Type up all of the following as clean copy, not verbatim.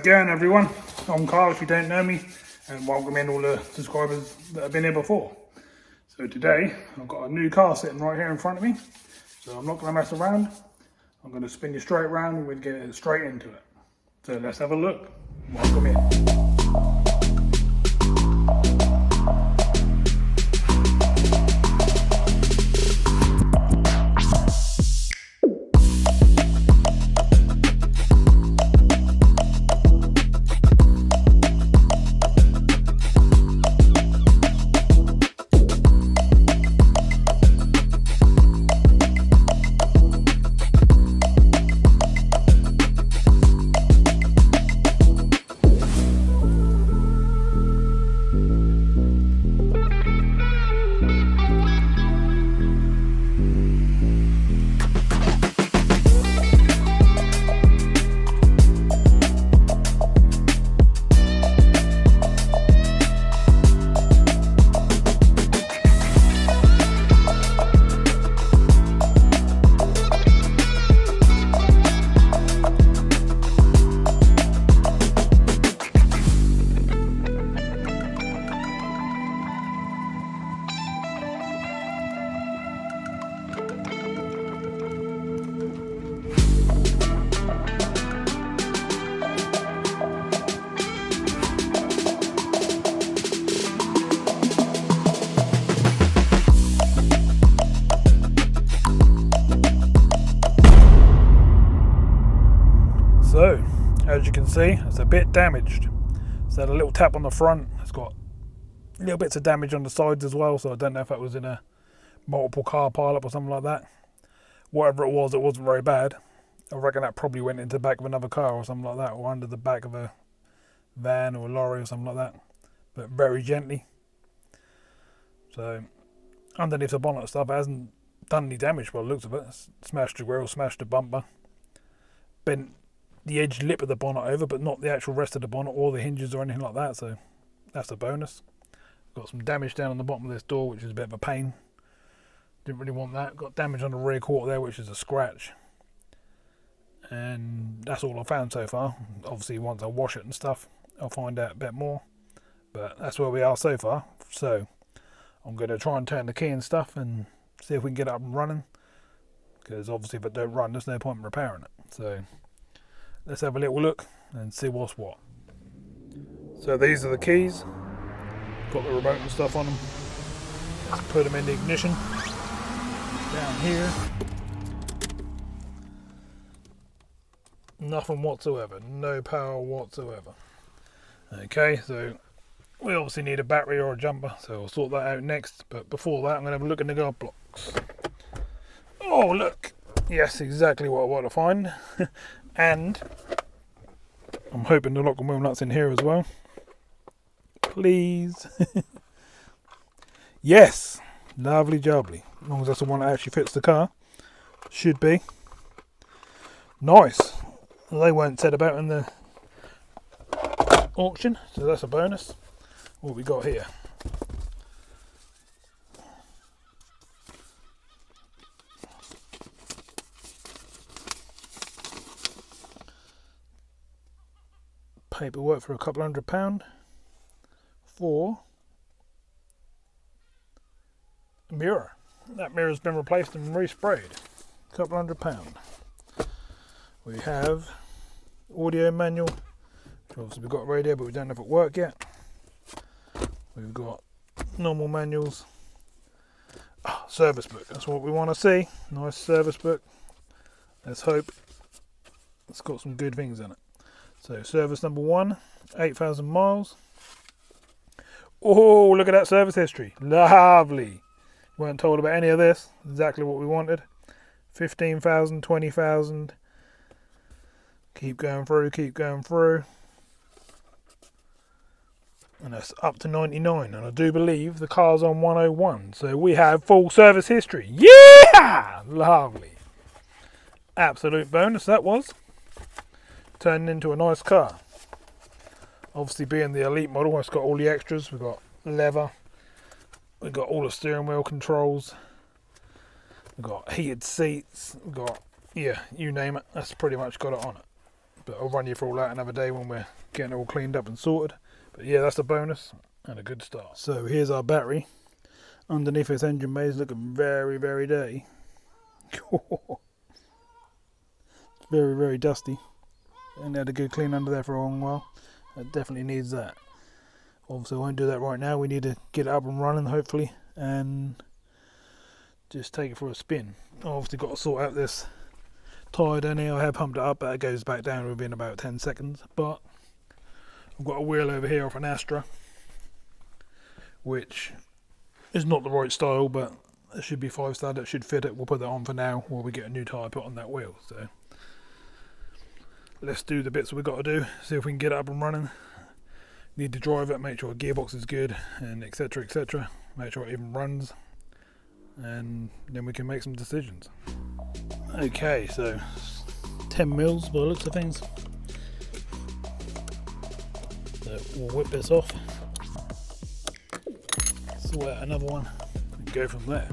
going, everyone? I'm Carl, if you don't know me, and welcome in all the subscribers that have been here before. So today, I've got a new car sitting right here in front of me, so I'm not going to mess around. I'm going to spin you straight around and we'll get straight into it. So let's have a look. Welcome in. So, as you can see, it's a bit damaged. It's had a little tap on the front. It's got little bits of damage on the sides as well, so I don't know if that was in a multiple car pile-up or something like that. Whatever it wasn't very bad. I reckon that probably went into the back of another car or something like that, or under the back of a van or a lorry or something like that, but very gently. So, underneath the bonnet and stuff, it hasn't done any damage by the looks of it. It's smashed the grille, smashed the bumper, bent the edge lip of the bonnet over, but not the actual rest of the bonnet or the hinges or anything like that, so that's a bonus. Got some damage down on the bottom of this door, which is a bit of a pain. Didn't really want that. Got damage on the rear quarter there, which is a scratch. And that's all I found so far. Obviously, once I wash it and stuff, I'll find out a bit more. But that's where we are so far. So I'm going to try and turn the key and stuff and see if we can get it up and running. Because obviously if it don't run, there's no point in repairing it. So let's have a little look and see what's what. So these are the keys. Got the remote and stuff on them. Let's put them in the ignition. Down here. Nothing whatsoever. No power whatsoever. Okay, so we obviously need a battery or a jumper, so we'll sort that out next. But before that, I'm going to have a look in the guard blocks. Oh, look. Yes, exactly what I want to find. And I'm hoping the lock and wheel nuts in here as well. Please. Yes. Lovely jubbly. As long as that's the one that actually fits the car. Should be. Nice. They weren't said about in the auction, so that's a bonus. What we got here? Paperwork for a couple £100 for a mirror. That mirror's been replaced and resprayed. A couple £100. We have audio manual. Obviously we've got a radio, but we don't know if it worked yet. We've got normal manuals. Service book. That's what we want to see. Nice service book. Let's hope it's got some good things in it. So service number 1, 8,000 miles. Oh, look at that service history. Lovely. Weren't told about any of this. Exactly what we wanted. 15,000, 20,000. Keep going through, keep going through. And that's up to 99. And I do believe the car's on 101. So we have full service history. Yeah! Lovely. Absolute bonus that was. Turning into a nice car. Obviously being the Elite model, it's got all the extras. We've got leather. We've got all the steering wheel controls. We've got heated seats. We've got, yeah, you name it. That's pretty much got it on it. but I'll run you through all that another day when we're getting it all cleaned up and sorted. But yeah, that's a bonus and a good start. So here's our battery. Underneath this engine bay is looking very, very dirty. It's very, very dusty. And had a good clean under there for a long while. It definitely needs that. Obviously I won't do that right now. We need to get it up and running hopefully and just take it for a spin. I've obviously got to sort out this tyre down here. I have pumped it up, but it goes back down within about 10 seconds. But I've got a wheel over here off an Astra, which is not the right style, but it should be 5-star. That should fit it. We'll put that on for now while we get a new tyre put on that wheel. So let's do the bits we've got to do, see if we can get it up and running. Need to drive it, make sure the gearbox is good, and etc, etc. Make sure it even runs, and then we can make some decisions. Okay, so 10 mils by the looks of things. So we'll whip this off, sort out another one, and go from there.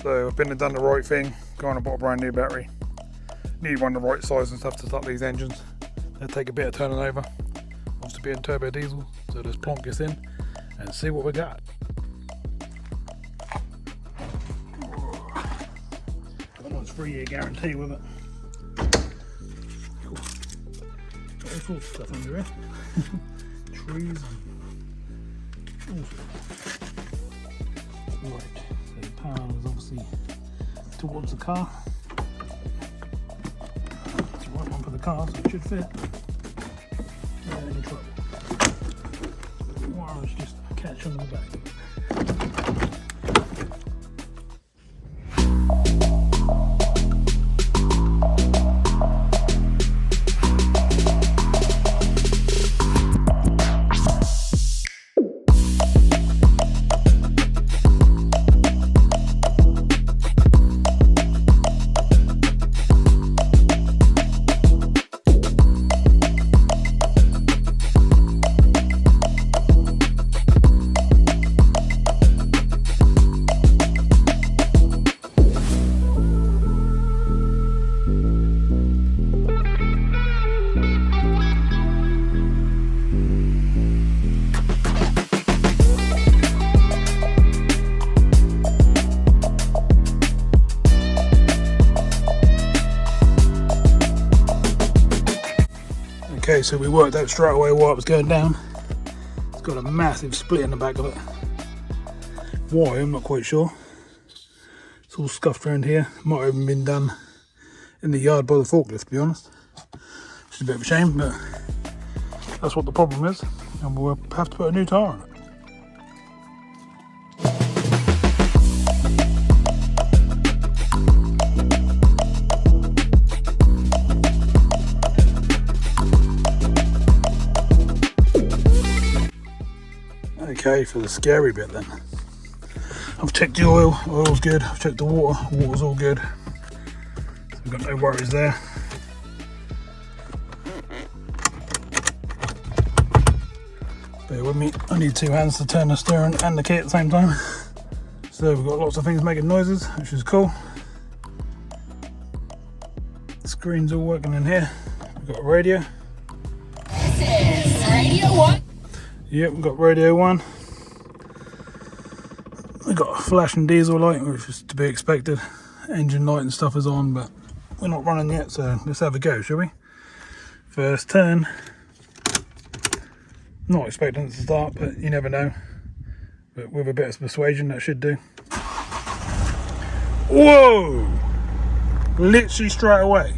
So I've been and done the right thing, gone and bought a brand new battery. Need one the right size and stuff to start these engines. They'll take a bit of turning over. Obviously being turbo diesel, so just plonk this in and see what we got. Got a nice 3-year guarantee with it. Cool. Got all sorts of stuff under here. Trees and all sorts. Right, so the power is obviously towards the car. It's the right one for the car, so it should fit. Any trouble. The wire is just a catch on the back. Okay, so we worked out straight away why it was going down. It's got a massive split in the back of it. Why, I'm not quite sure. It's all scuffed around here. Might have even been done in the yard by the forklift, to be honest. Which is a bit of a shame, but that's what the problem is. And we'll have to put a new tyre on it. Okay, for the scary bit then. I've checked the oil, oil's good. I've checked the water, water's all good. So we've got no worries there. Bear with me, I need 2 hands to turn the steering and the key at the same time. So we've got lots of things making noises, which is cool. The screen's all working in here. We've got a radio. This is Radio 1. Yep, we've got radio 1. We've got a flashing diesel light, which is to be expected. Engine light and stuff is on, but we're not running yet, so let's have a go, shall we? First turn. Not expecting it to start, but you never know. But with a bit of persuasion, that should do. Whoa! Literally straight away.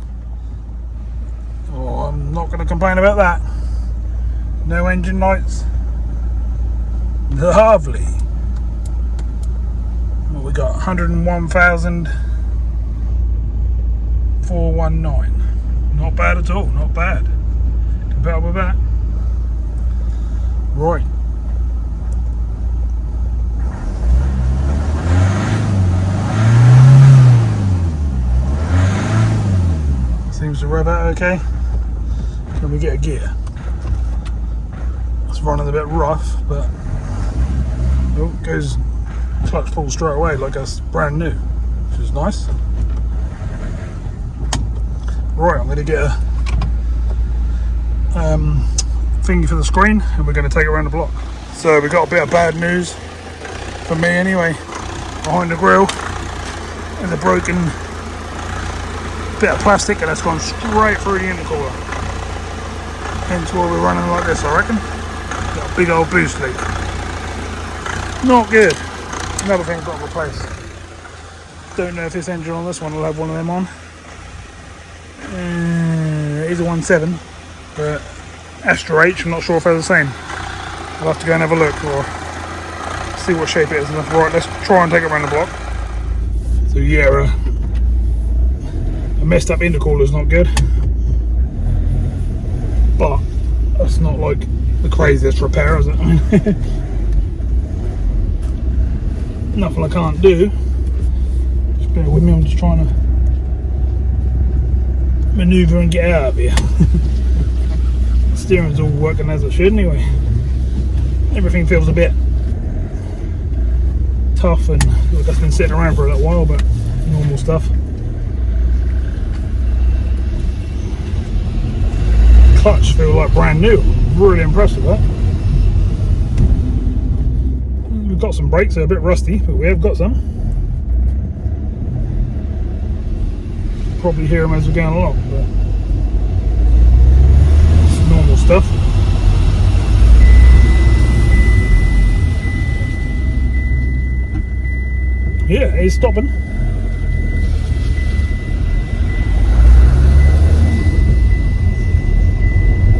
Oh, I'm not going to complain about that. No engine lights. Lovely. What we got? 101,419. Not bad at all. Not bad. Compared with that. Right. Seems to rev out okay. Can we get a gear? It's running a bit rough, but oh, it goes clutch pull straight away like that's brand new, which is nice. Right, I'm going to get a thingy for the screen, and we're going to take it around the block. So we got a bit of bad news for me anyway. Behind the grill there's a broken bit of plastic, and that's gone straight through the intercooler. Hence why we're running like this, I reckon. Got a big old boost leak. Not good. Another thing I've got to replace. Don't know if this engine on this one will have one of them on. It is a 1.7, but Astra H, I'm not sure if they're the same. I'll have to go and have a look or see what shape it is. Right, let's try and take it around the block. So yeah, a messed up intercooler is not good, but that's not like the craziest repair, is it? I mean, nothing I can't do. Just bear with me, I'm just trying to manoeuvre and get out of here. The steering's all working as it should anyway. Everything feels a bit tough and like it's been sitting around for a little while, but normal stuff. Clutch feel like brand new. Really impressed with that. We've got some brakes, they're a bit rusty, but we have got some. Probably hear them as we're going along, but it's normal stuff. Yeah, it's stopping.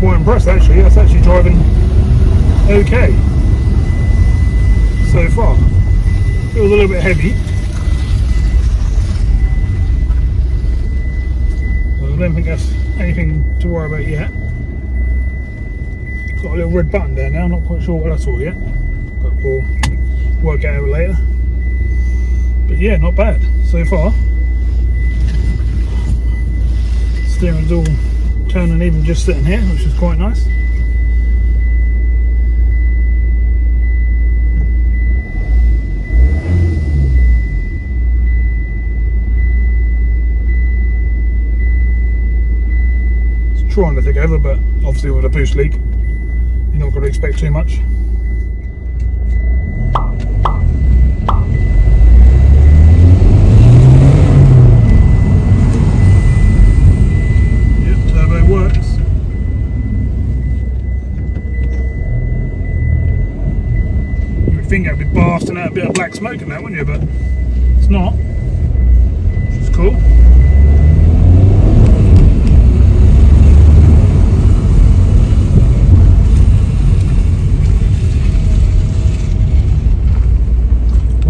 Quite impressed actually. That's actually driving okay so far. Feels a little bit heavy. I don't think that's anything to worry about yet. Got a little red button there now, not quite sure what that's all yet, but we'll work it out later. But yeah, not bad so far. Steering's all turning even just sitting here, which is quite nice. It's trying to take over, but obviously with a boost leak, you're not going to expect too much. Works. You would think I'd be blasting out a bit of black smoke in that, wouldn't you? But it's not. Which is cool.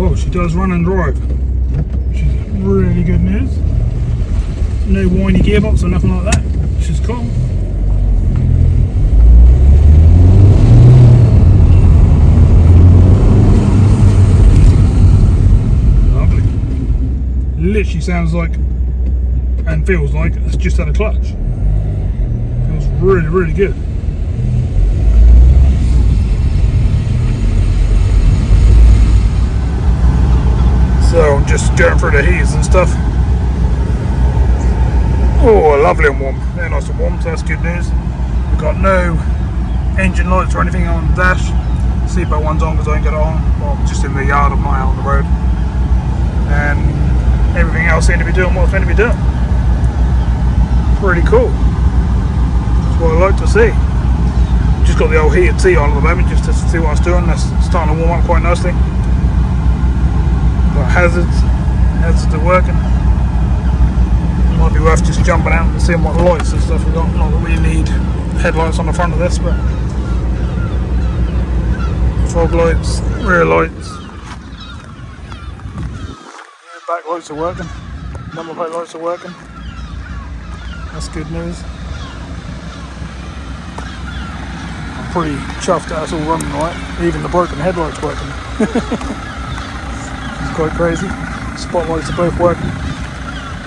Whoa, she does run and drive, which is really good news. No whiny gearbox or nothing like that, which is cool. Lovely. Literally sounds like and feels like it's just had a clutch. Feels really, really good. So I'm just going through the heaters and stuff. Oh, lovely and warm. They're nice and warm, so that's good news. We've got no engine lights or anything on the dash. Seatbelt one's on because I ain't got it on. Well, I'm just in the yard, I'm not out on the road. And everything else seems to be doing what it's meant to be doing. Pretty cool. That's what I like to see. Just got the old heated seat on at the moment just to see what it's doing. That's starting to warm up quite nicely. Got hazards are working. Might be worth just jumping out and seeing what lights and stuff we've got. Not that we need headlights on the front of this, but fog lights, rear lights, back lights are working, number plate lights are working. That's good news. I'm pretty chuffed that it's all running right. Even the broken headlights working. It's quite crazy. Spotlights are both working.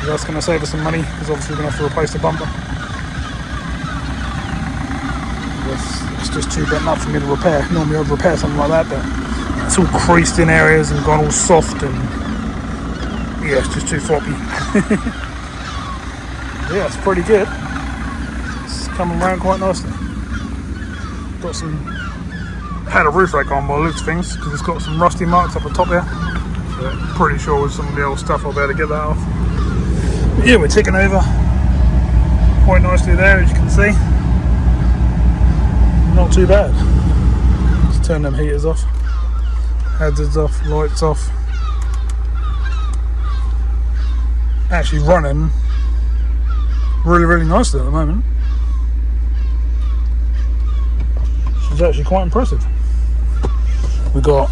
That's going to save us some money because obviously we're going to have to replace the bumper. It's just too bent up for me to repair. Normally I'd repair something like that, but it's all creased in areas and gone all soft and yeah, it's just too floppy. Yeah, it's pretty good. It's coming around quite nicely. Got some, had a roof rack on by the looks of things because it's got some rusty marks up the top there. But pretty sure with some of the old stuff I'll be able to get that off. But yeah, we're ticking over quite nicely there, as you can see. Not too bad. Let's turn them heaters off, hazards off, lights off. Actually running really nicely at the moment. It's actually quite impressive. We got,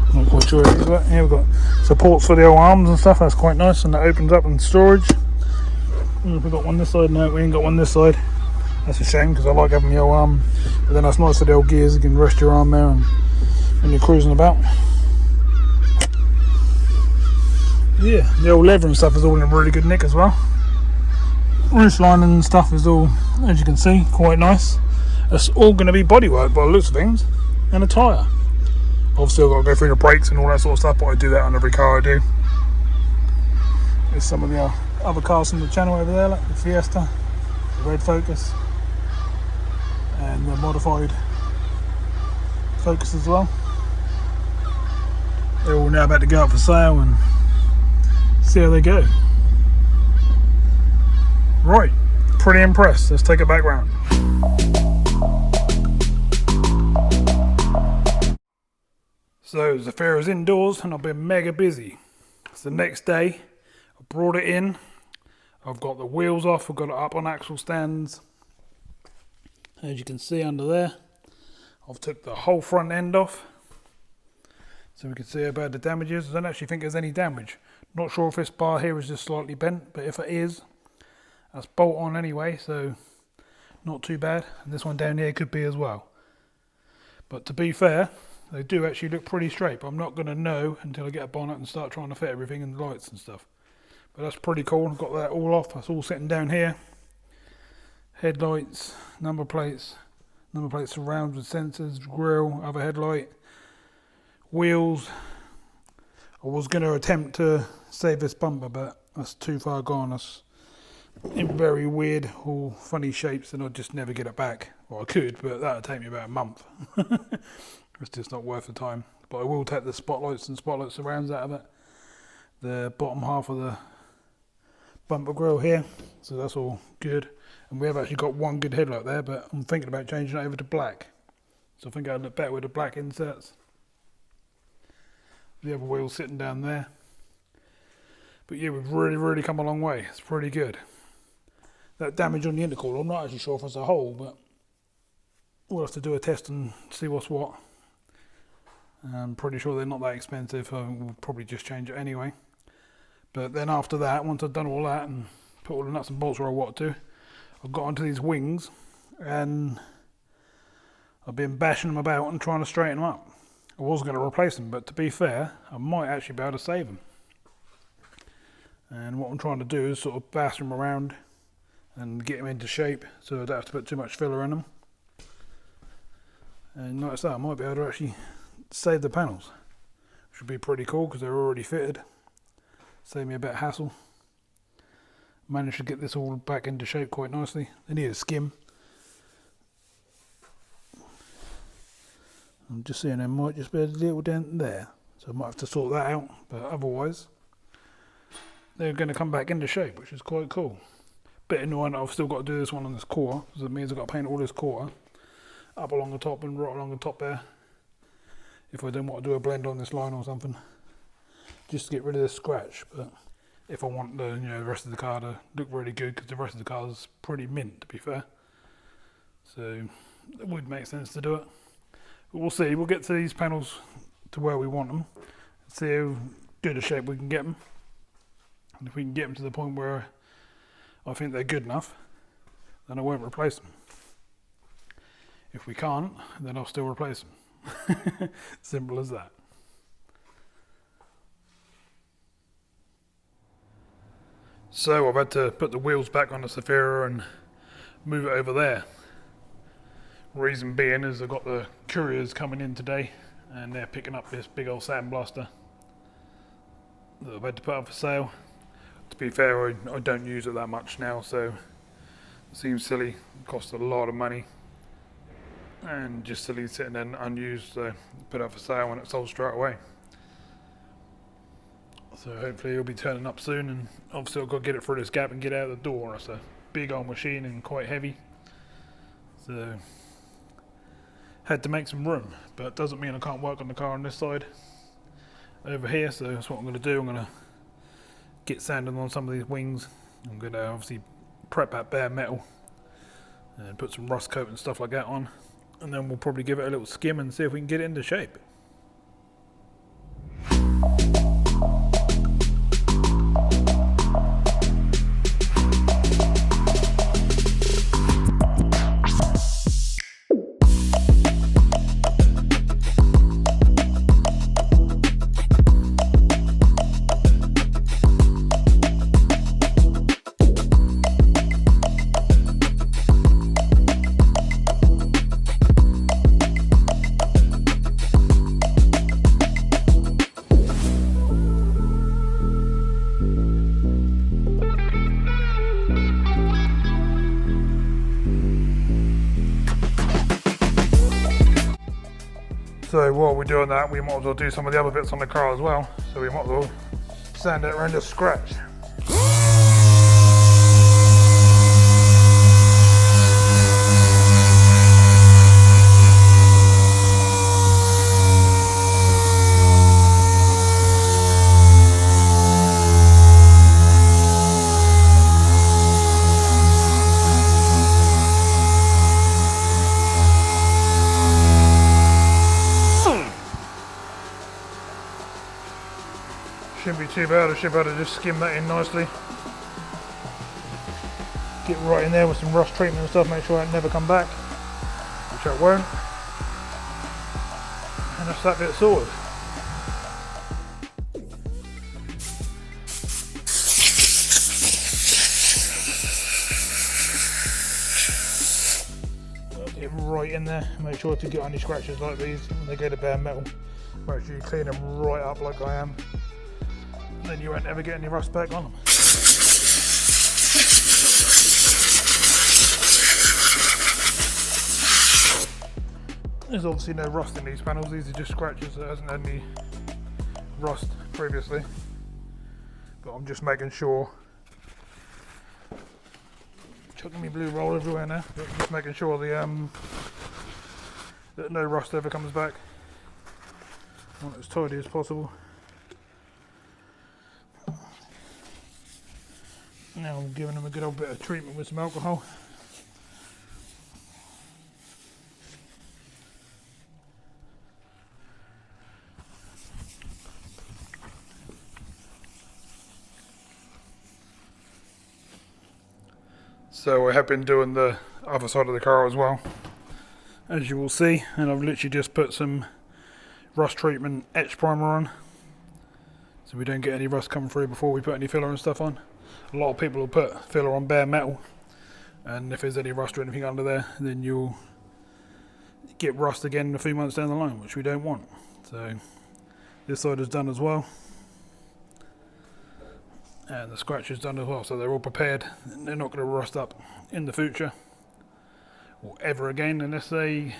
I'm not quite sure what it is, but here we've got supports for the old arms and stuff. That's quite nice, and that opens up in storage. And we've got one this side. No, we ain't got one this side. That's a shame because I like having the old arm, but then that's nice for the old gears. You can rest your arm there and when you're cruising about. Yeah, the old leather and stuff is all in really good nick as well. Roof lining and stuff is all, as you can see, quite nice. It's all going to be bodywork by the looks of things, and a tyre. Obviously I've got to go through the brakes and all that sort of stuff, but I do that on every car I do. There's some of the other cars from the channel over there, like the Fiesta, the Red Focus, and the modified Focus as well. They're all now about to go up for sale and see how they go. Right, pretty impressed. Let's take it back round. So Zafira's indoors and I've been mega busy. It's the next day. I brought it in. I've got the wheels off. I've got it up on axle stands. As you can see under there, I've took the whole front end off. So we can see how bad the damage is. I don't actually think there's any damage. Not sure if this bar here is just slightly bent, but if it is, that's bolt on anyway, so not too bad. And this one down here could be as well. But to be fair, they do actually look pretty straight, but I'm not going to know until I get a bonnet and start trying to fit everything and the lights and stuff. But that's pretty cool. I've got that all off. That's all sitting down here. Headlights, number plates surround with sensors, grille, other headlight, wheels. I was going to attempt to save this bumper, but that's too far gone. That's in very weird, all funny shapes, and I'd just never get it back. Well, I could, but that would take me about a month. It's just not worth the time. But I will take the spotlights and spotlight surrounds out of it. The bottom half of the bumper grille here, so that's all good. And we have actually got one good headlight there, but I'm thinking about changing it over to black. So I think I'd look better with the black inserts. The other wheel's sitting down there. But yeah, we've really come a long way. It's pretty good. That damage on the intercooler, I'm not actually sure if it's a hole, but we'll have to do a test and see what's what. I'm pretty sure they're not that expensive. We'll probably just change it anyway. But then after that, once I've done all that and put all the nuts and bolts where I want to, I've got onto these wings and I've been bashing them about and trying to straighten them up. I was going to replace them, but to be fair, I might actually be able to save them. And what I'm trying to do is sort of bash them around and get them into shape so I don't have to put too much filler in them. And notice that I might be able to actually save the panels, which would be pretty cool because they're already fitted. Save me a bit of hassle. Managed to get this all back into shape quite nicely. They need a skim. I'm just seeing there might just be a little dent there, so I might have to sort that out, but otherwise they're going to come back into shape, which is quite cool. Bit annoying I've still got to do this one on this core, because it means I've got to paint all this core up along the top and right along the top there. If I don't want to do a blend on this line or something, just to get rid of this scratch. But if I want the the rest of the car to look really good, because the rest of the car is pretty mint, to be fair, so it would make sense to do it. But we'll see. We'll get to these panels to where we want them, see how good a shape we can get them, and if we can get them to the point where I think they're good enough, then I won't replace them. If we can't, then I'll still replace them. Simple as that. So I've had to put the wheels back on the Zafira and move it over there. Reason being is I've got the couriers coming in today and they're picking up this big old sandblaster that I've had to put up for sale. To be fair, I don't use it that much now, so it seems silly. It costs a lot of money. And just silly sitting there unused, so put up for sale and it's sold straight away. So hopefully it'll be turning up soon, and obviously I've got to get it through this gap and get out of the door. It's a big old machine and quite heavy, so had to make some room, but it doesn't mean I can't work on the car on this side over here. So that's what I'm going to do. I'm going to get sanding on some of these wings. I'm going to obviously prep that bare metal and put some rust coat and stuff like that on, and then we'll probably give it a little skim and see if we can get it into shape. So while we're doing that, we might as well do some of the other bits on the car as well. So we might as well sand it around to scratch. Shouldn't be too bad. I should be able to just skim that in nicely. Get right in there with some rust treatment and stuff, make sure it never come back, which it won't. And that's that bit sorted. Get right in there, make sure to get any scratches like these when they go to bare metal. Make sure you clean them right up like I am. Then you won't ever get any rust back on them. There's obviously no rust in these panels, these are just scratches that hasn't had any rust previously. But I'm just making sure, chucking me blue roll everywhere now, but just making sure that no rust ever comes back. I want it as tidy as possible. Now I'm giving them a good old bit of treatment with some alcohol. So I have been doing the other side of the car as well, as you will see, and I've literally just put some rust treatment etch primer on, so we don't get any rust coming through before we put any filler and stuff on. A lot of people will put filler on bare metal, and if there's any rust or anything under there, then you'll get rust again a few months down the line, which we don't want. So this side is done as well, and the scratch is done as well, so they're all prepared. They're not going to rust up in the future or ever again unless they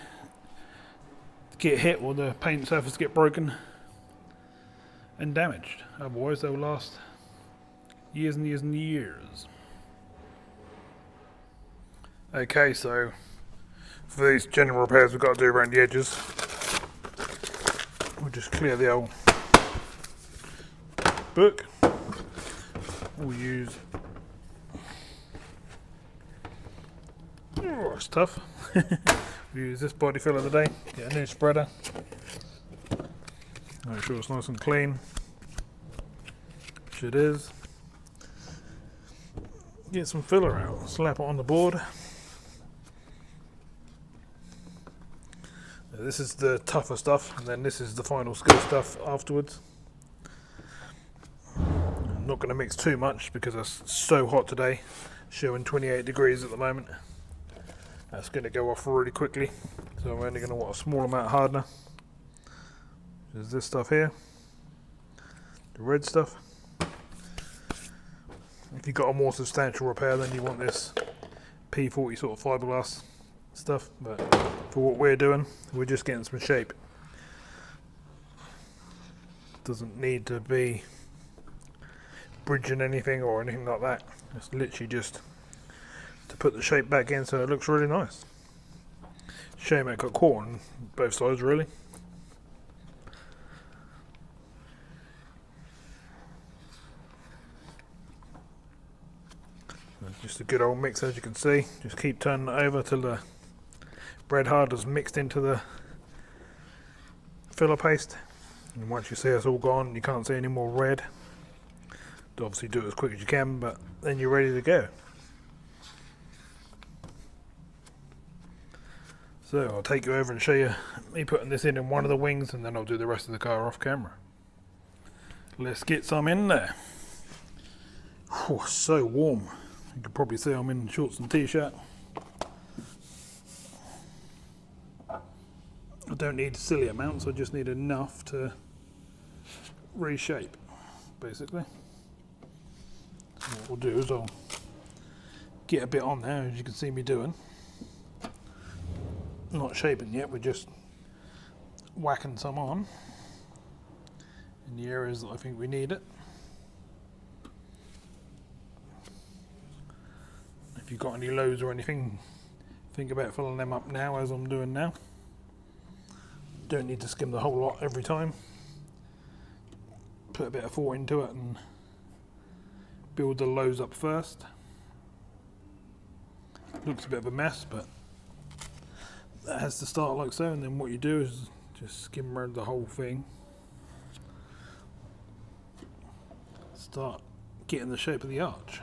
get hit or the paint surface get broken and damaged. Otherwise they'll last years and years and years. Okay, so for these general repairs we've got to do around the edges, we'll just clear the old book. We'll use, oh it's tough. We'll use this body filler today, get a new spreader, make sure it's nice and clean, which it is. Get some filler out, slap it on the board. Now this is the tougher stuff, and then this is the final skill stuff afterwards. I'm not going to mix too much because it's so hot today, showing 28 degrees at the moment. That's going to go off really quickly, so I'm only going to want a small amount of hardener. There's this stuff here, the red stuff. If you've got a more substantial repair, then you want this P40 sort of fiberglass stuff, but for what we're doing, we're just getting some shape. Doesn't need to be bridging anything or anything like that. It's literally just to put the shape back in so it looks really nice. Shame it got caught on both sides, really. Just a good old mix, as you can see. Just keep turning it over till the bread harder's mixed into the filler paste. And once you see it's all gone, you can't see any more red. Obviously do it as quick as you can, but then you're ready to go. So I'll take you over and show you me putting this in one of the wings, and then I'll do the rest of the car off camera. Let's get some in there. Oh, so warm. You can probably see I'm in shorts and t-shirt. I don't need silly amounts, I just need enough to reshape, basically. So what we'll do is I'll get a bit on there, as you can see me doing. Not shaping yet, we're just whacking some on in the areas that I think we need it. If you've got any lows or anything, think about filling them up now, as I'm doing now. Don't need to skim the whole lot every time. Put a bit of thought into it and build the lows up first. Looks a bit of a mess, but that has to start like so, and then what you do is just skim around the whole thing. Start getting the shape of the arch.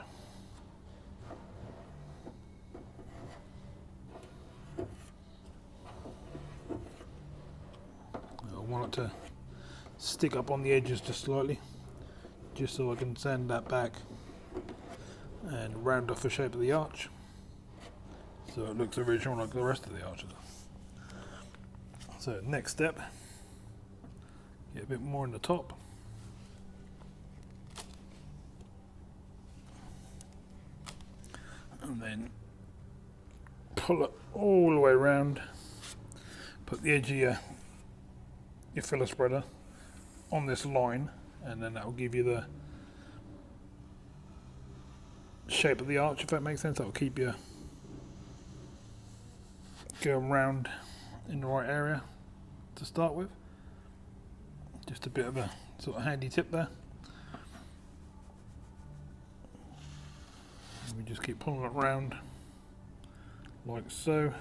I want it to stick up on the edges just slightly, just so I can sand that back and round off the shape of the arch so it looks original like the rest of the arches. So next step, get a bit more in the top. And then pull it all the way around, put the edge of your filler spreader on this line, and then that will give you the shape of the arch, if that makes sense. That will keep you going round in the right area to start with. Just a bit of a sort of handy tip there. And we just keep pulling it round like so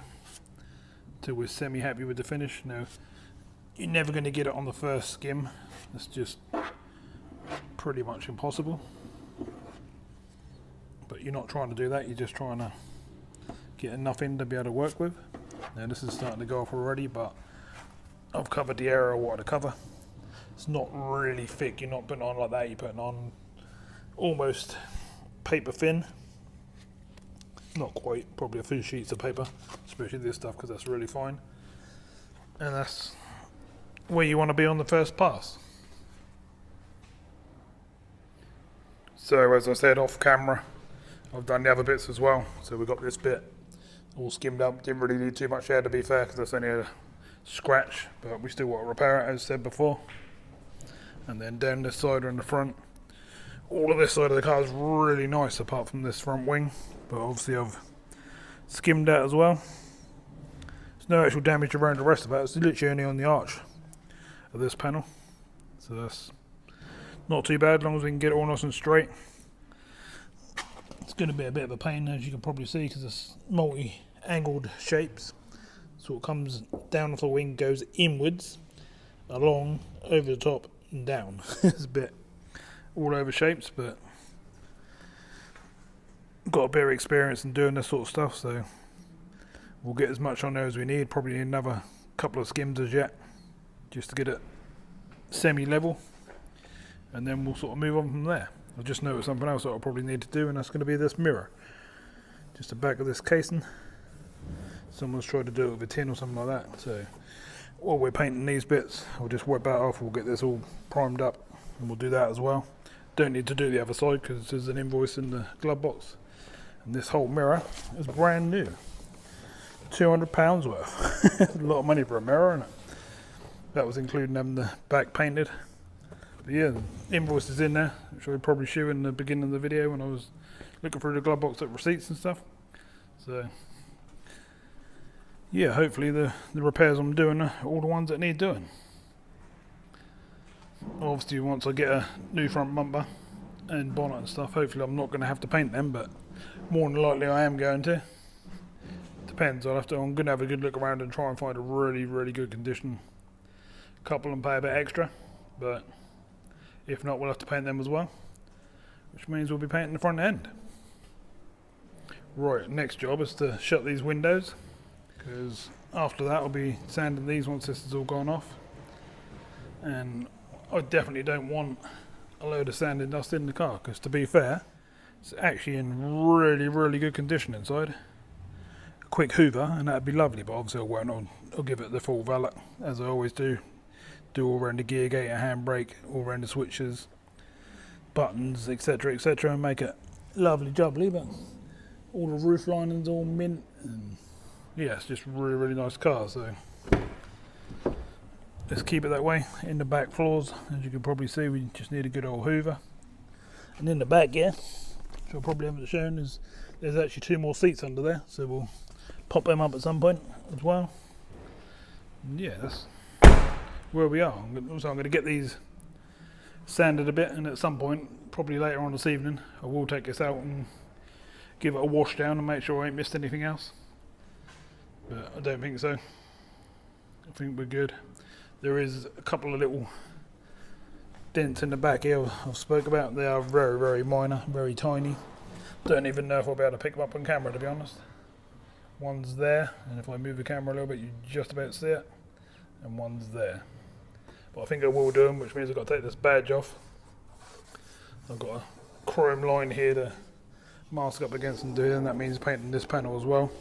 till we're semi happy with the finish. Now, you're never going to get it on the first skim. It's just pretty much impossible. But you're not trying to do that, you're just trying to get enough in to be able to work with. Now this is starting to go off already, but I've covered the area I wanted to cover. It's not really thick, you're not putting on like that, you're putting on almost paper thin. Not quite, probably a few sheets of paper, especially this stuff, because that's really fine. And that's where you want to be on the first pass. So as I said off camera, I've done the other bits as well. So we've got this bit all skimmed up, didn't really need too much air to be fair, because that's only a scratch, but we still want to repair it as said before. And then down this side or in the front, all of this side of the car is really nice apart from this front wing, but obviously I've skimmed that as well. There's no actual damage around the rest of it, it's literally only on the arch of this panel, so that's not too bad as long as we can get it all nice and straight. It's going to be a bit of a pain, as you can probably see, because it's multi-angled shapes. So it comes down off the wing, goes inwards, along, over the top and down. It's a bit all over shapes, but got a bit of experience in doing this sort of stuff, so we'll get as much on there as we need. Probably need another couple of skims as yet, just to get it semi-level, and then we'll sort of move on from there. I've just noticed something else that I'll probably need to do, and that's going to be this mirror. Just the back of this casing. Someone's tried to do it with a tin or something like that, so while we're painting these bits, I'll just wipe that off, we'll get this all primed up, and we'll do that as well. Don't need to do the other side because there's an invoice in the glove box. And this whole mirror is brand new. £200 worth. A lot of money for a mirror, isn't it? That was including having the back painted. But yeah, the invoice is in there, which I'll probably show in the beginning of the video when I was looking through the glove box at receipts and stuff. So yeah, hopefully the repairs I'm doing are all the ones that need doing. Obviously once I get a new front bumper and bonnet and stuff, hopefully I'm not going to have to paint them, but more than likely I am going to. Depends, I'm going to have a good look around and try and find a really good condition couple and pay a bit extra, but if not we'll have to paint them as well, which means we'll be painting the front end. Right, next job is to shut these windows, because after that I'll be sanding these once this is all gone off, and I definitely don't want a load of sand and dust in the car, because to be fair it's actually in really good condition inside. A quick hoover and that'd be lovely, but obviously I won't. I'll give it the full valet as I always do all around the gear gate, a handbrake, all around the switches, buttons, etc, and make it lovely jubbly. But all the roof lining's all mint, and yeah, it's just really nice car. So let's keep it that way. In the back floors, as you can probably see, we just need a good old hoover. And in the back, yeah, which I probably haven't shown, is there's actually 2 more seats under there, so we'll pop them up at some point as well. And yeah, that's where we are. Also, I'm going to get these sanded a bit, and at some point, probably later on this evening, I will take this out and give it a wash down and make sure I ain't missed anything else. But I don't think so. I think we're good. There is a couple of little dents in the back here I've spoke about. They are very minor, very tiny. Don't even know if I'll be able to pick them up on camera, to be honest. One's there, and if I move the camera a little bit, you just about see it. And one's there. But I think I will do them, which means I've got to take this badge off. I've got a chrome line here to mask up against and do it, and that means painting this panel as well.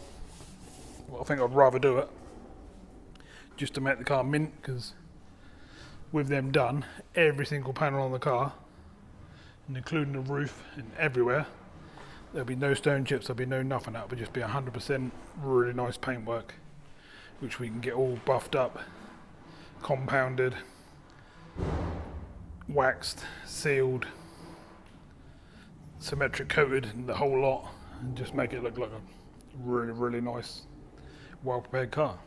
Well, I think I'd rather do it just to make the car mint, because with them done, every single panel on the car, and including the roof and everywhere, there'll be no stone chips, there'll be no nothing. That will just be 100% really nice paintwork, which we can get all buffed up, compounded, waxed, sealed, symmetric coated, and the whole lot, and just make it look like a really nice, well prepared car.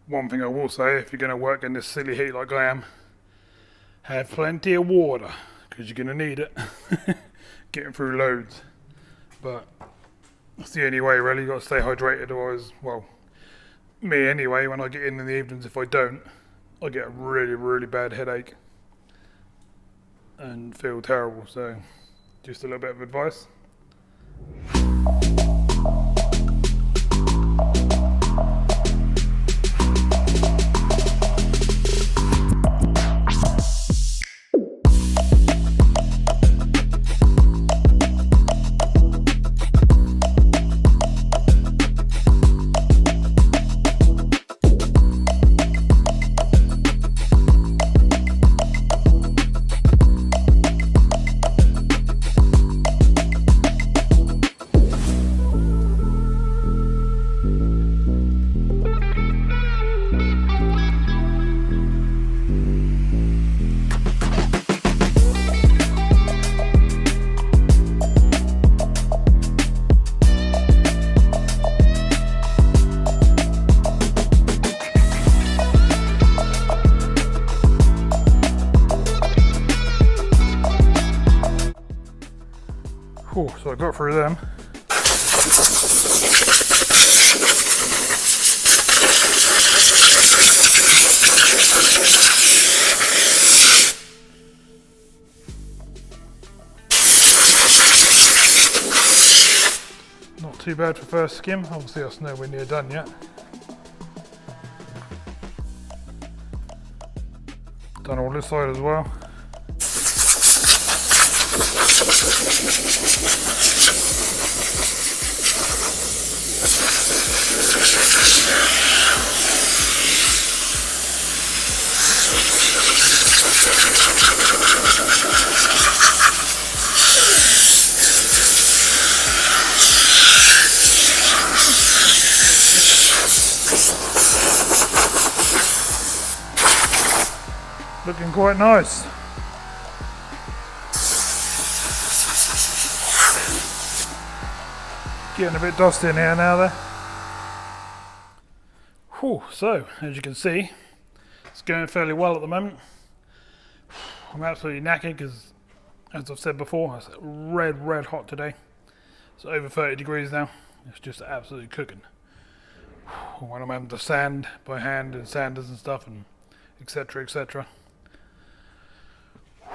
One thing I will say, if you're going to work in this silly heat like I am, have plenty of water, because you're going to need it. Getting through loads, but it's the only way really. You've got to stay hydrated, otherwise, well, me anyway, when I get in the evenings, if I don't, I get a really bad headache and feel terrible. So just a little bit of advice. So I got through them. Not too bad for first skim. Obviously that's nowhere near done yet. Done all this side as well. Looking quite nice. Getting a bit dusty in here now there. Whew, so, as you can see, it's going fairly well at the moment. I'm absolutely knackered because, as I've said before, it's red hot today. It's over 30 degrees now. It's just absolutely cooking. When I'm having to sand by hand and sanders and stuff and etc. etc.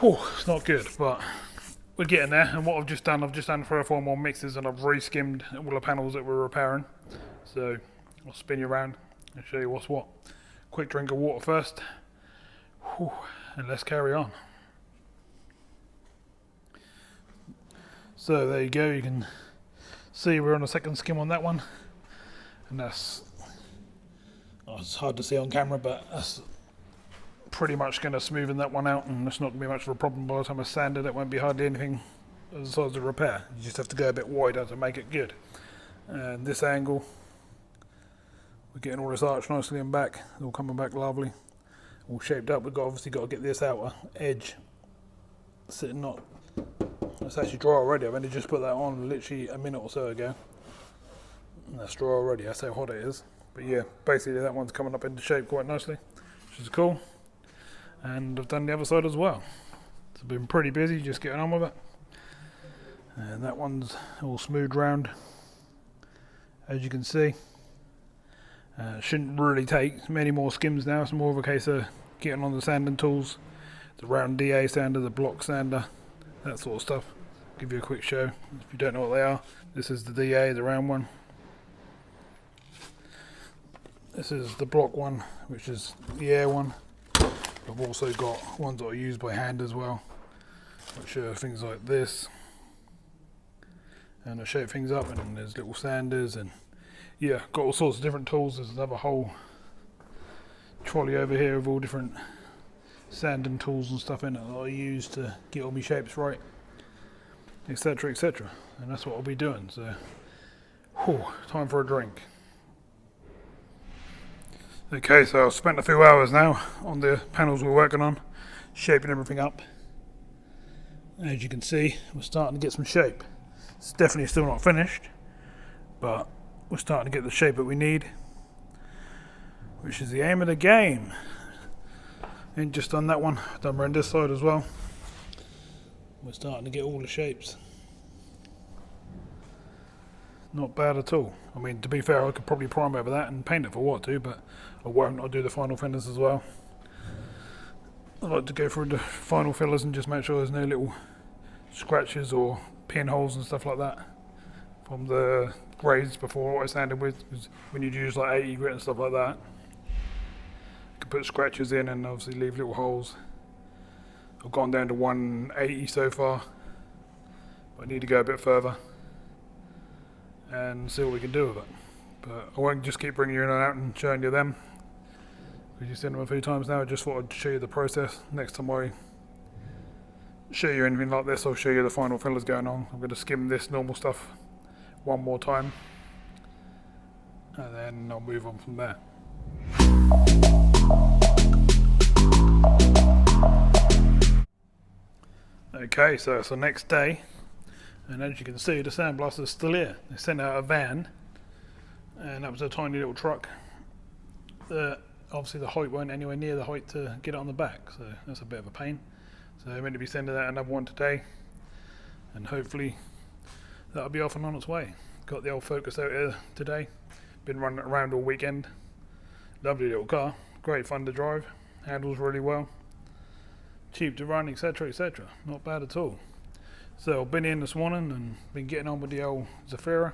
It's not good, but we're getting there. And what I've just done 3 or 4 more mixes and I've re-skimmed all the panels that we're repairing. So I'll spin you around and show you what's what. Quick drink of water first. And let's carry on. So there you go, you can see we're on a second skim on that one. And that's, it's hard to see on camera, but that's pretty much going to smoothen that one out, and it's not going to be much of a problem. By the time I sand it, it won't be hardly anything as size of repair. You just have to go a bit wider to make it good. And this angle, we're getting all this arch nicely and back, it's all coming back lovely, all shaped up. We've obviously got to get this outer edge sitting not. It's actually dry already. I've only just put that on literally a minute or so ago. And that's dry already, that's how hot it is. But yeah, basically that one's coming up into shape quite nicely, which is cool. And I've done the other side as well. It's been pretty busy, just getting on with it. And that one's all smoothed round, as you can see. Shouldn't really take many more skims now. It's more of a case of getting on the sanding tools, the round DA sander, the block sander, that sort of stuff. Give you a quick show if you don't know what they are. This is the DA, the round one. This is the block one, which is the air one. I've also got ones that are used by hand as well, which are things like this. And I shape things up, and there's little sanders, and yeah, got all sorts of different tools. There's another whole trolley over here of all different sanding tools and stuff in it that I use to get all my shapes right, etc, etc. And that's what I'll be doing. So, time for a drink. Okay, so I've spent a few hours now on the panels we're working on, shaping everything up. As you can see, we're starting to get some shape. It's definitely still not finished, but we're starting to get the shape that we need, which is the aim of the game. And just on that one, done around this side as well. We're starting to get all the shapes. Not bad at all. I mean, to be fair, I could probably prime over that and paint it for what to, but I won't. I'll do the final fillers as well. I like to go through the final fillers and just make sure there's no little scratches or pinholes and stuff like that from the grades before what I sanded with. Because when you use like 80 grit and stuff like that, you can put scratches in and obviously leave little holes. I've gone down to 180 so far, but I need to go a bit further and see what we can do with it. But I won't just keep bringing you in and out and showing you them, because you've seen them a few times now. I just thought I'd show you the process. Next time I show you anything like this, I'll show you the final fillers going on. I'm going to skim this normal stuff one more time, and then I'll move on from there. Okay, so it's the next day, and as you can see, the sandblaster's still here. They sent out a van, and that was a tiny little truck. Obviously the height weren't anywhere near the height to get it on the back, so that's a bit of a pain. So they're meant to be sending out another one today, and hopefully that'll be off and on its way. Got the old Focus out here today, been running it around all weekend. Lovely little car, great fun to drive, handles really well, cheap to run, etc, etc. Not bad at all. So I've been in this morning and been getting on with the old Zafira.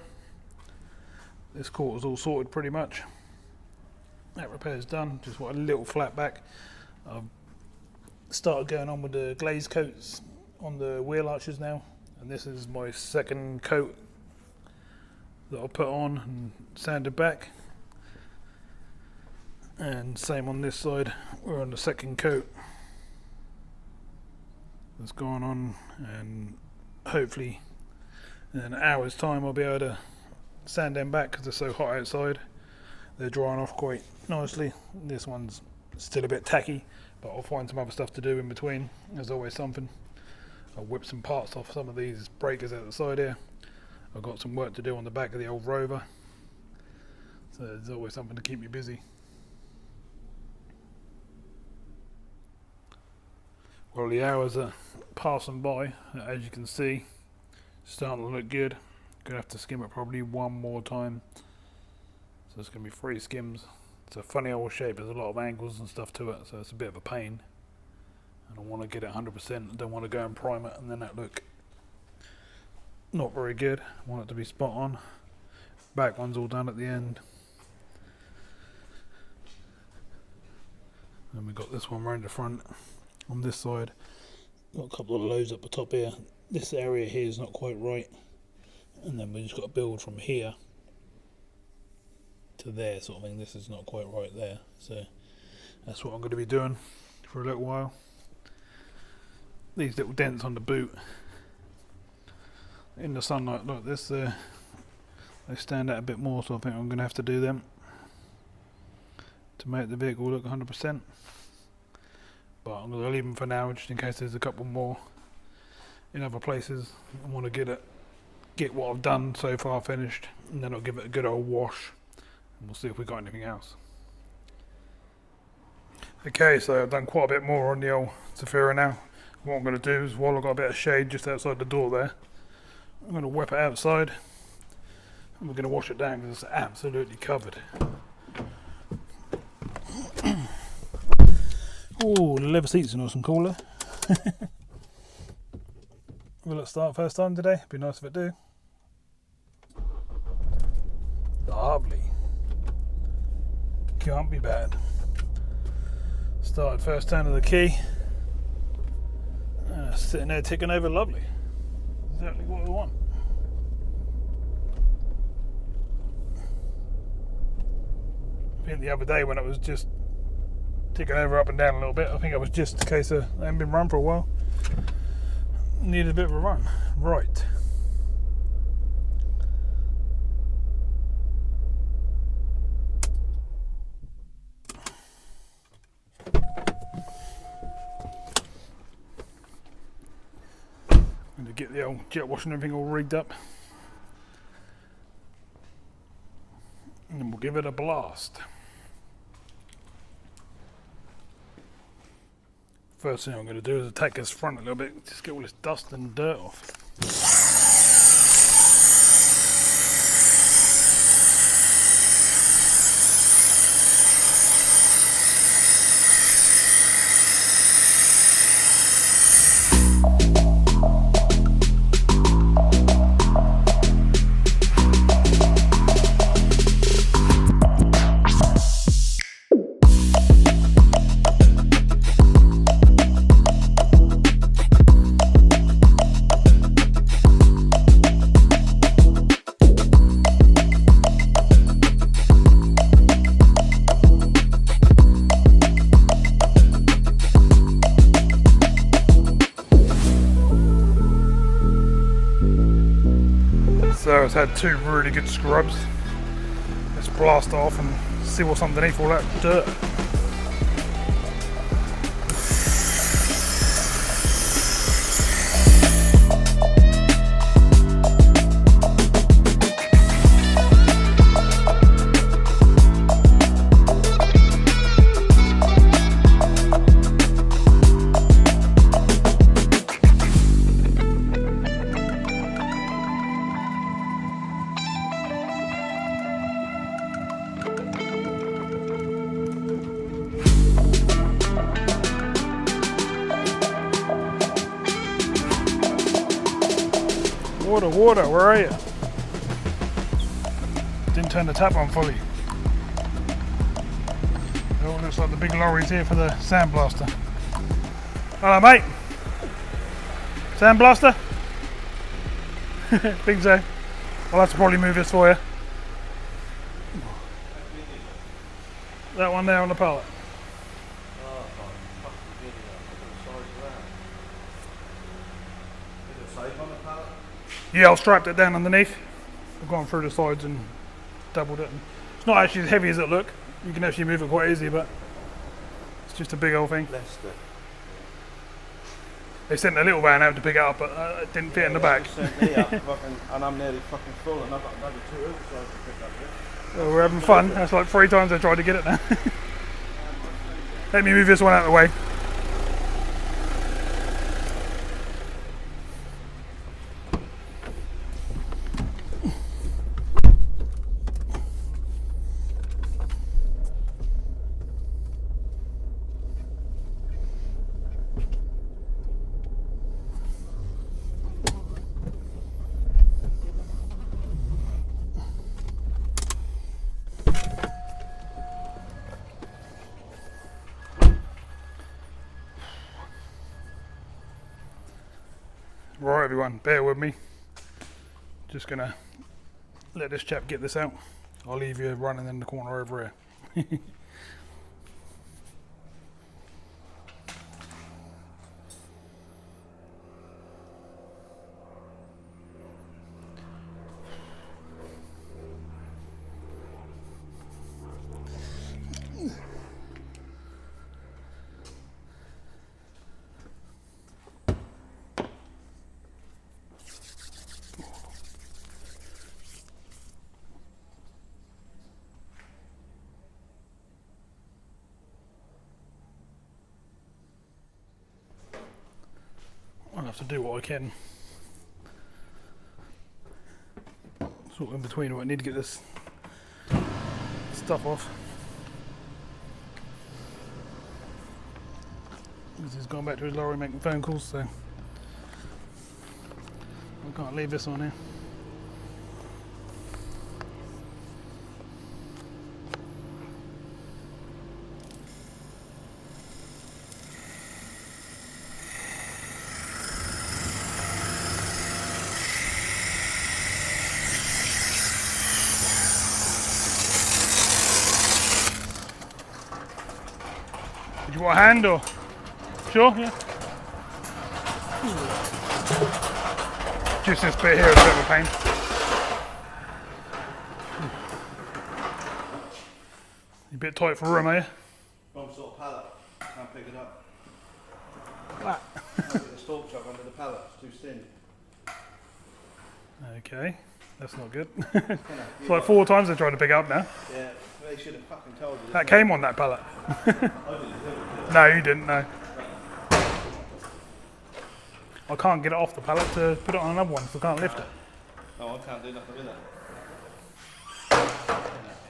This quarter's all sorted pretty much. That repair's done, just want a little flat back. I've started going on with the glaze coats on the wheel arches now, and this is my second coat that I'll put on and sanded back. And same on this side, we're on the second coat that's going on, and hopefully in an hour's time I'll be able to sand them back because they're so hot outside. They're drying off quite nicely. This one's still a bit tacky, but I'll find some other stuff to do in between. There's always something. I'll whip some parts off some of these breakers out the side here. I've got some work to do on the back of the old Rover, so there's always something to keep me busy. Well, the hours are passing by, as you can see. Starting to look good. Gonna have to skim it probably one more time. So it's gonna be 3 skims. It's a funny old shape, there's a lot of angles and stuff to it, so it's a bit of a pain. And I want to get it 100%, I don't want to go and prime it and then that look not very good. I want it to be spot on. Back one's all done at the end. And we got this one round the front. On this side, got a couple of loads up the top here. This area here is not quite right. And then we just got to build from here to there sort of thing. This is not quite right there, so that's what I'm going to be doing for a little while. These little dents on the boot in the sunlight like this, they stand out a bit more, so I think I'm going to have to do them to make the vehicle look 100%. But I'm going to leave them for now just in case there's a couple more in other places. I want to get what I've done so far finished, and then I'll give it a good old wash. We'll see if we got anything else. Okay, so I've done quite a bit more on the old Zafira now. What I'm going to do is, while I've got a bit of shade just outside the door there, I'm going to whip it outside and we're going to wash it down because it's absolutely covered. Oh, the leather seats are nice and cooler. Will it start first time today? Be nice if it do. Lovely. Can't be bad. Started first turn of the key. Sitting there ticking over lovely. Exactly what we want. I think the other day when it was just ticking over up and down a little bit, I think it was just a case of I haven't been run for a while. Needed a bit of a run. Right. To get the old jet wash and everything all rigged up, and then we'll give it a blast. First thing I'm going to do is attack this front a little bit, just get all this dust and dirt off. So it's had 2 really good scrubs. Let's blast off and see what's underneath all that dirt. Water, where are you? Didn't turn the tap on fully. It all looks like the big lorry's here for the sandblaster. Hello, mate. Sandblaster? Think so. I'll have to probably move this for you. That one there on the pallet. Yeah, I'll strap it down underneath. I've gone through the sides and doubled it. It's not actually as heavy as it look. You can actually move it quite easy, but just a big old thing. Leicester. They sent a little van out to pick it up, but it didn't fit in the back. Sent me up, and I'm nearly fucking full, and I've got another 2 oversized to pick up here. So we're having fun. That's like 3 times I tried to get it now. Let me move this one out of the way. Right everyone, bear with me. Just gonna let this chap get this out. I'll leave you running in the corner over here. I'll have to do what I can. Sort of in between, I need to get this stuff off. Because he's gone back to his lorry making phone calls, so I can't leave this on here. Did you want a hand or? Sure, yeah. Just this bit here is a bit of a pain. You a bit tight for room, are you? Wrong sort of pallet. Can't pick it up. Ah. Can't get the stalk truck under the pallet. It's too thin. Okay, that's not good. It's like 4 times I tried to pick it up now. Yeah, they should have fucking told you. That came on that pallet. I didn't do it. No, you didn't, no. I can't get it off the pallet to put it on another one, so I can't lift it. No, I can't do nothing with it.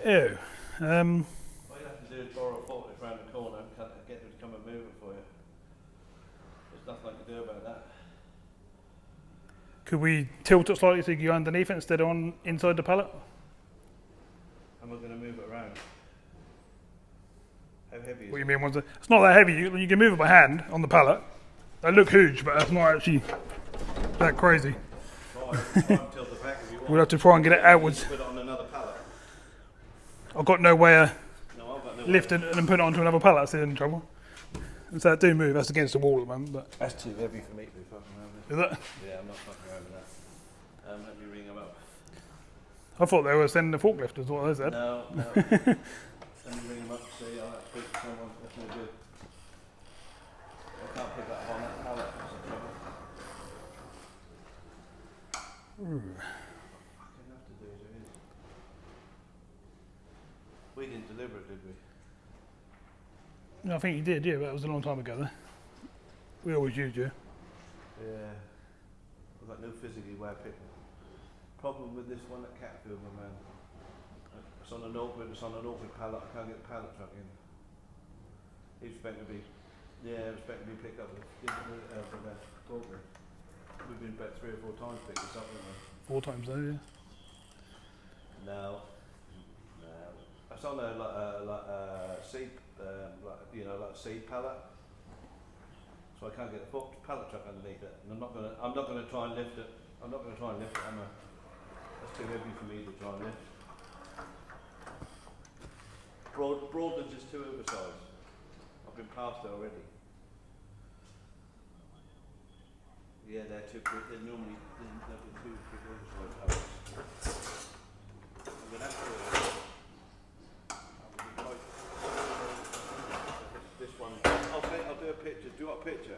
Ew. What you have to do is borrow a forklift around the corner and get them to come and move it for you. There's nothing I can do about that. Could we tilt it slightly so you go underneath it instead of on inside the pallet? How am I going to move it around? How heavy is What it? you mean? It's not that heavy. You can move it by hand on the pallet. They look huge, but that's not actually that crazy. Try and tilt it back if you want. We'll have to try and get it outwards. Put it on another pallet. I've got no way of No, I've got no lifting it and put it onto another pallet. That's the only trouble. And so that do move. That's against the wall at the moment. But That's too heavy for me to be fucking around with. is it? Yeah, I'm not fucking around with that. Let me ring them up. I thought they were sending the forklift, is what they said. No, no. Let me ring them up and see. I'll have to speak to someone. That's no good. I can't pick that up on that pallet. That's the trouble. Fucking have to do as it is. We didn't deliver it, did we? No, I think you did, yeah, but that was a long time ago. Though. We always used you. Yeah. I've got no physically way of picking. Problem with this one at Catfield, my man. It's on an awkward pallet. I can't get the pallet truck in. He's expecting to be, expecting to be picked up with the forklift. We've been about 3 or 4 times picked this up, haven't we? 4 times though, yeah. No. It's on a seed, like a seed pallet. So I can't get the pallet truck underneath it, and I'm not gonna try and lift it. I'm not gonna try and lift it. That's too heavy for me to try and lift. Broadland's is too oversized. I've been past it already. Yeah, they're too big. They're normally too big oversized pallets. I'm gonna have to. This one. got a picture?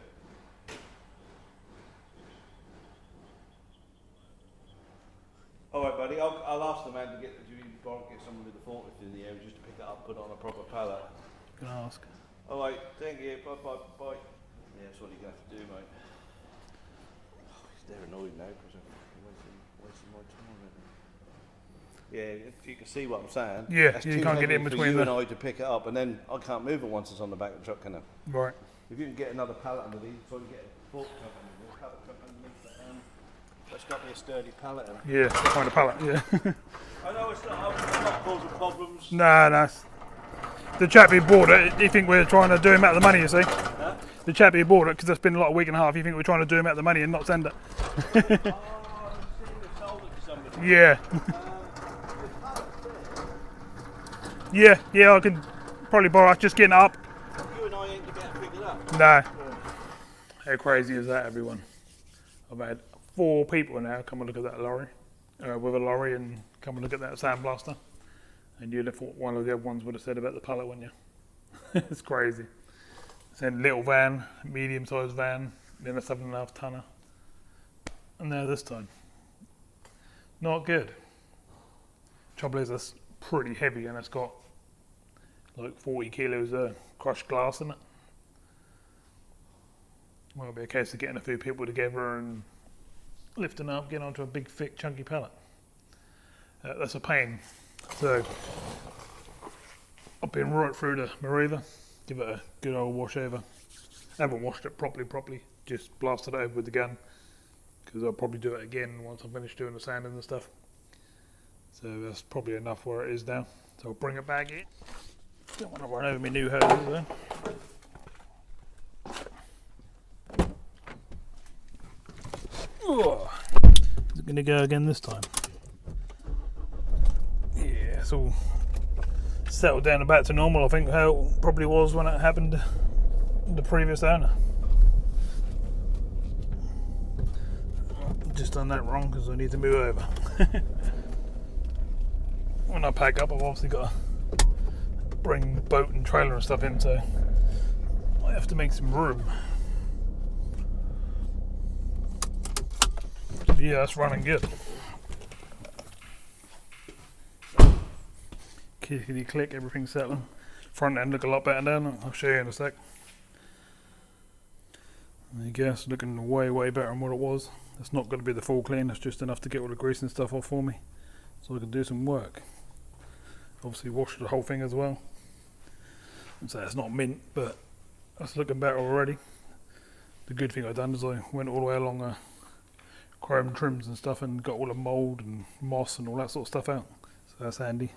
Alright buddy, I'll ask the man to get someone with a forklift in the area just to pick it up and put it on a proper pallet. Can I ask? Alright, thank you, bye. Yeah, that's what you're going to have to do, mate. Oh, they're annoyed now because I'm wasting my time. Yeah, if you can see what I'm saying. Yeah, that's you too can't get heavy in for between you the... and I to pick it up, and then I can't move it once it's on the back of the truck, can I? Right. If you can get another pallet underneath, so you get a fork truck underneath, a pallet truck underneath, that's got to be a sturdy pallet. Yeah, find a pallet, yeah. I know it's not causing problems. No. The chap who bought it, you think we're trying to do him out of the money, you see? Huh? The chap who bought it, because it's been like a week and a half, you think we're trying to do him out of the money and not send it? Oh, I've seen it sold it to somebody. Yeah. Yeah, I can probably borrow it, just getting it up. You and I ain't going to pick it up. No. How crazy is that, everyone? I've had 4 people now come and look at that lorry, with a lorry, and come and look at that sandblaster. And you'd have thought one of the other ones would have said about the pallet, wouldn't you? It's crazy. Then little van, medium-sized van, then a 7.5 tonner. And now this time. Not good. Trouble is, it's pretty heavy and it's got like 40 kilos of crushed glass in it. Well, it'll be a case of getting a few people together and lifting up, getting onto a big, thick, chunky pallet. That's a pain. So, I've been right through the Mariva, give it a good old wash over. I haven't washed it properly, just blasted it over with the gun, because I'll probably do it again once I'm finished doing the sanding and stuff. So that's probably enough where it is now. So I'll bring it back in. Don't want to run over my new hoses then. Oh, is it going to go again this time? Yeah, it's all settled down and back to normal. I think how it probably was when it happened to the previous owner. Just done that wrong because I need to move over. When I pack up, I've obviously got to bring boat and trailer and stuff in, so I have to make some room. Yeah, that's running good. Clickety click, everything's settling. Front end look a lot better now. I'll show you in a sec. There you go, it's looking way better than what it was. It's not going to be the full clean, it's just enough to get all the grease and stuff off for me, so I can do some work. Obviously washed the whole thing as well. And so it's not mint, but that's looking better already. The good thing I've done is I went all the way along chrome trims and stuff and got all the mould and moss and all that sort of stuff out. So that's handy.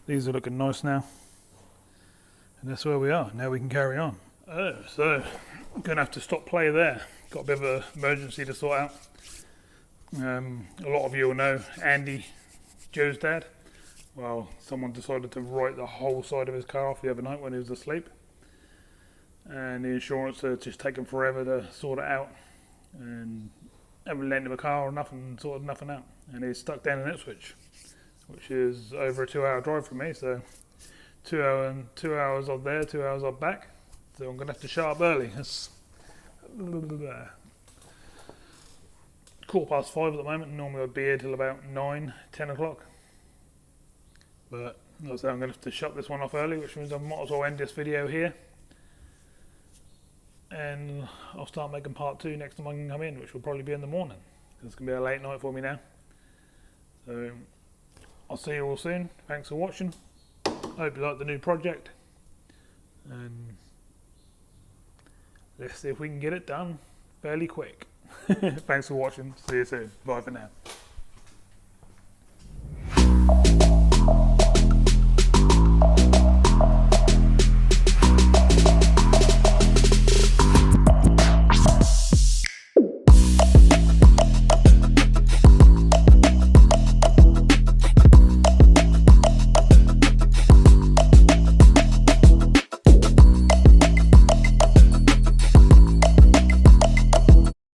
These are looking nice now. And that's where we are. Now we can carry on. Oh, so I'm going to have to stop play there. Got a bit of an emergency to sort out. A lot of you will know Andy, Joe's dad. Well, someone decided to write the whole side of his car off the other night when he was asleep. And the insurance had just taken forever to sort it out. And haven't lent him a car or nothing, sorted nothing out. And he's stuck down in Ipswich, which is over a 2-hour drive from me. So 2 hours off there, 2 hours off back. So I'm going to have to shut up early. It's 5:15 at the moment. Normally I'd be here till about 9, 10 o'clock. But like I say, I'm going to have to shut this one off early, which means I might as well end this video here. And I'll start making part 2 next time I can come in, which will probably be in the morning. It's going to be a late night for me now. So I'll see you all soon. Thanks for watching. Hope you like the new project. And let's see if we can get it done fairly quick. Thanks for watching. See you soon. Bye for now.